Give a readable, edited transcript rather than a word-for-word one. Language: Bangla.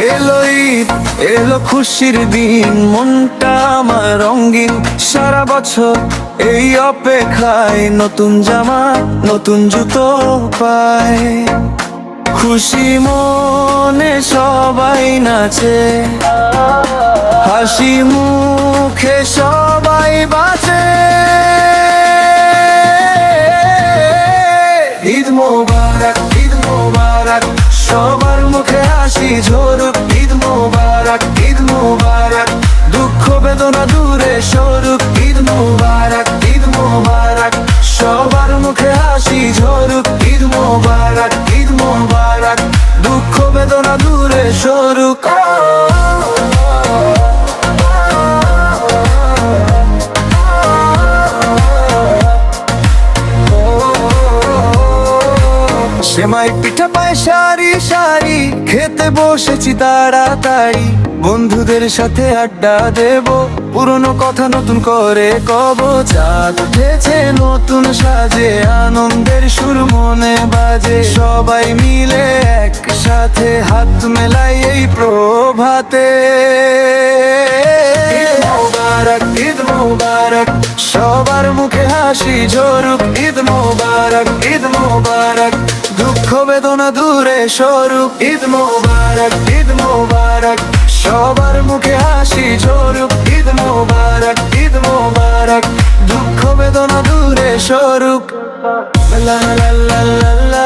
এলো ঈদ, এলো খুশির দিন, মনটা আমার রঙিন। সারা বছর এই অপেক্ষায়, নতুন জামা নতুন জুতো পায়। খুশি মনে সবাই নাচে, হাসি মুখে সবাই বাঁচে। ঈদ মোবারক, ঈদ মোবারক, সবার মুখে হাসি ঝরুক। ঈদ মোবারক, ঈদ মোবারক, দুঃখ বেদনা দূরে সরুক। ঈদ মোবারক, ঈদ মোবারক, সবার মুখে হাসি ঝরুক। ঈদ মোবারক, ঈদ মোবারক, দুঃখ বেদনা দূরে সরুক। সেমাই পিঠা পায় সারি সারি, খেতে বসেছি তাড়াতাড়ি। বন্ধুদের সাথে আড্ডা দেব, পুরনো কথা নতুন করে কব। চাঁদ উঠেছে নতুন সাজে, আনন্দের সুর মনে বাজে। সবাই মিলে একসাথে হাত মেলাই এই প্রভাতে। ঈদ মোবারক, ঈদ মোবারক, সবার মুখে হাসি ঝরুক। ঈদ মোবারক, ঈদ মোবারক, দুঃখ বেদনা দূরে সরুক। ঈদ মোবারক, ঈদ মোবারক, সবার মুখে হাসি ঝরুক। ঈদ মোবারক, ঈদ মোবারক, দুঃখ বেদনা দূরে সরুক। লা লা লা লা লা।